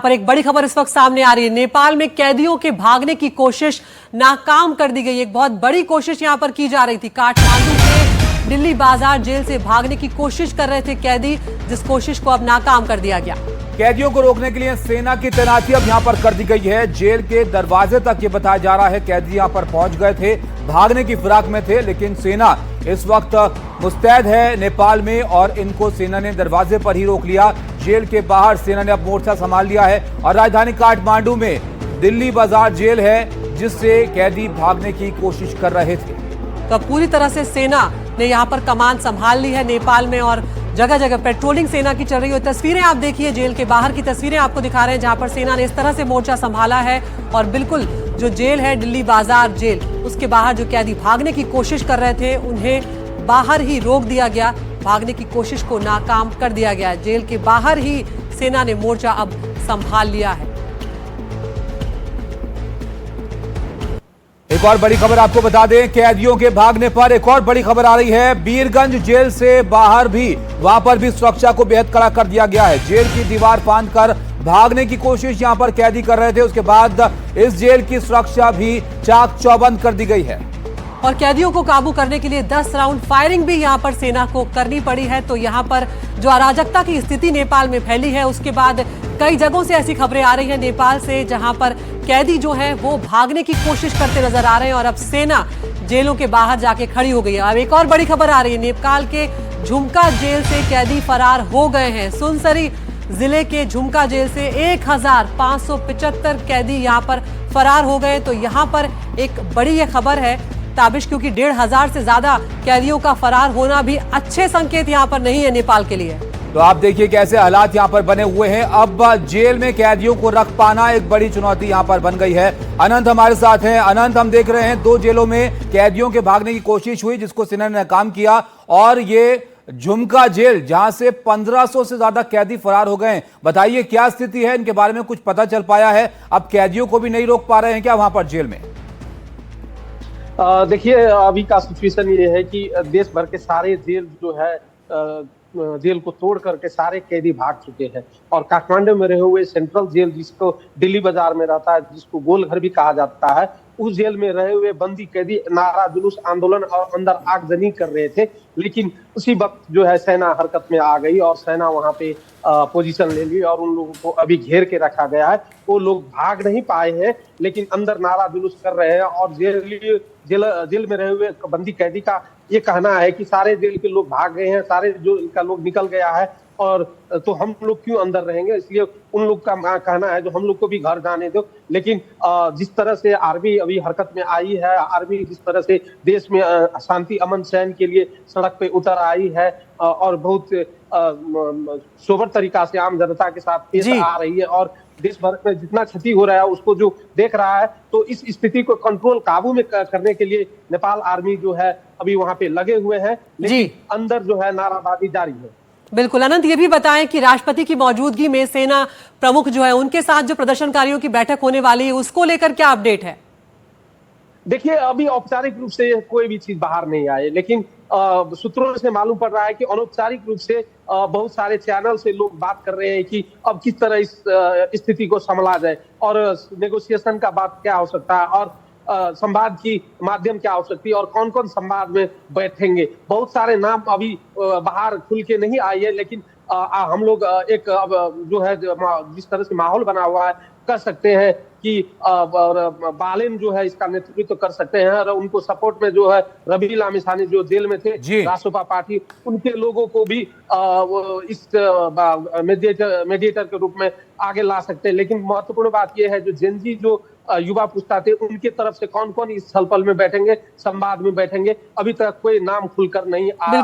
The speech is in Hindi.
पर एक बड़ी खबर इस वक्त सामने आ रही है। नेपाल में कैदियों के भागने की कोशिश नाकाम कर दी गई। एक बहुत बड़ी कोशिश यहां पर की जा रही थी। काठमांडू से दिल्ली बाजार जेल से भागने की कोशिश कर रहे थे कैदी, जिस कोशिश को अब नाकाम कर दिया गया। कैदियों को रोकने के लिए सेना की तैनाती अब यहां पर कर दी गई है। जेल के दरवाजे तक ये बताया जा रहा है कैदी यहां पर पहुंच गए थे, भागने की फिराक में थे, लेकिन सेना इस वक्त मुस्तैद है नेपाल में और इनको सेना ने दरवाजे पर ही रोक लिया। जेल के बाहर सेना ने अब मोर्चा संभाल लिया है और राजधानी काठमांडू में दिल्ली बाजार जेल है जिससे कैदी भागने की कोशिश कर रहे थे। तो अब पूरी तरह से सेना ने यहां पर कमान संभाल ली है नेपाल में और जगह जगह पेट्रोलिंग सेना की चल रही है। तस्वीरें आप देखिए, जेल के बाहर की तस्वीरें आपको दिखा रहे हैं जहां पर सेना ने इस तरह से मोर्चा संभाला है और बिल्कुल जो जेल है दिल्ली बाजार जेल, उसके बाहर जो कैदी भागने की कोशिश कर रहे थे उन्हें बाहर ही रोक दिया गया। भागने की कोशिश को नाकाम कर दिया गया। जेल के बाहर ही सेना ने मोर्चा अब संभाल लिया है। एक और बड़ी खबर आपको बता दें, कैदियों के भागने पर एक और बड़ी खबर आ रही है। बीरगंज जेल से बाहर भी वहां पर भी सुरक्षा को बेहद कड़ा कर दिया गया है। जेल की दीवार फांदकर भागने की कोशिश यहां पर कैदी कर रहे थे। उसके बाद इस जेल की सुरक्षा भी चाक चौबंद कर दी गई है और कैदियों को काबू करने के लिए 10 राउंड फायरिंग भी यहां पर सेना को करनी पड़ी है। तो यहां पर जो अराजकता की स्थिति नेपाल में फैली है, उसके बाद कई जगहों से ऐसी खबरें आ रही हैं नेपाल से जहां पर कैदी जो है वो भागने की कोशिश करते नजर आ रहे हैं और अब सेना जेलों के बाहर जाके खड़ी हो गई है। अब एक और बड़ी खबर आ रही है, नेपाल के झुमका जेल से कैदी फरार हो गए हैं। सुनसरी जिले के झुमका जेल से 1575 कैदी यहां पर फरार हो गए। तो यहां पर एक बड़ी ये खबर है ताबिश, क्योंकि 1500 से ज्यादा कैदियों का फरार होना भी अच्छे संकेत यहां पर नहीं है नेपाल के लिए। तो आप देखिए कैसे हालात यहां पर बने हुए हैं। अब जेल में कैदियों को रख पाना एक बड़ी चुनौती यहां पर बन गई है। अनंत हमारे साथ हैं। अनंत, हम देख रहे हैं 2 जेलों में कैदियों के भागने की कोशिश हुई जिसको सेना ने नाकाम किया और ये झुमका जेल जहां से 1500 से ज्यादा कैदी फरार हो गए। बताइए क्या स्थिति है, इनके बारे में कुछ पता चल पाया है? अब कैदियों को भी नहीं रोक पा रहे हैं क्या वहां पर जेल में? देखिए, अभी का सिचुएशन ये है कि देश भर के सारे जेल जो है जेल को तोड़ करके सारे कैदी भाग चुके हैं और काठमांडू में रहे हुए सेंट्रल जेल, जिसको दिल्ली बाजार में रहता है, जिसको गोल घर भी कहा जाता है, उस जेल में रहे हुए बंदी कैदी नारा जुलूस आंदोलन और अंदर आगजनी कर रहे थे। लेकिन उसी वक्त जो है सेना हरकत में आ गई और सेना वहां पे पोजीशन ले ली और उन लोगों को अभी घेर के रखा गया है। वो लोग भाग नहीं पाए हैं लेकिन अंदर नारा जुलूस कर रहे हैं और जेल में रहे हुए बंदी कैदी का ये कहना है कि सारे जेल के लोग भाग गए हैं, सारे जेल का लोग निकल गया है और तो हम लोग क्यों अंदर रहेंगे। इसलिए उन लोग का कहना है जो हम लोग को भी घर जाने दो। लेकिन जिस तरह से आर्मी अभी हरकत में आई है, आर्मी जिस तरह से देश में शांति अमन चैन के लिए सड़क पे उतर आई है और बहुत सोबर तरीका से आम जनता के साथ पेश आ रही है और देश भर में जितना क्षति हो रहा है उसको जो देख रहा है, तो इस स्थिति को कंट्रोल काबू में करने के लिए नेपाल आर्मी जो है अभी वहां पे लगे हुए हैं, लेकिन अंदर जो है नाराबाजी जारी है। बिल्कुल अनंत, ये भी बताएं कि राष्ट्रपति की मौजूदगी में सेना प्रमुख जो है उनके साथ जो प्रदर्शनकारियों की बैठक होने वाली है उसको लेकर क्या अपडेट है? देखिए, अभी औपचारिक रूप से कोई भी चीज बाहर नहीं आई, लेकिन सूत्रों से मालूम पड़ रहा है कि अनौपचारिक रूप से बहुत सारे चैनल से लोग बात कर रहे हैं कि अब किस तरह इस स्थिति को संभाला जाए और नेगोशिएशन का बात क्या हो सकता है और संवाद की माध्यम क्या हो सकती है और कौन कौन संवाद में बैठेंगे। बहुत सारे नाम अभी बाहर खुल के नहीं आई है, लेकिन हम लोग एक जो है जिस तरह से माहौल बना हुआ है कर सकते हैं कि बालेन जो है इसका नेतृत्व कर सकते हैं और उनको सपोर्ट में जो है रवि लामिछाने जो जेल में थे रासोपा पार्टी, उनके लोगों को भी इस मेडिएटर के रूप में आगे ला सकते हैं। लेकिन महत्वपूर्ण बात यह है जो जेनजी जो युवा पुस्ता थे उनके तरफ से कौन कौन इस छलफल में बैठेंगे, संवाद में बैठेंगे, अभी तक कोई नाम खुलकर नहीं आया।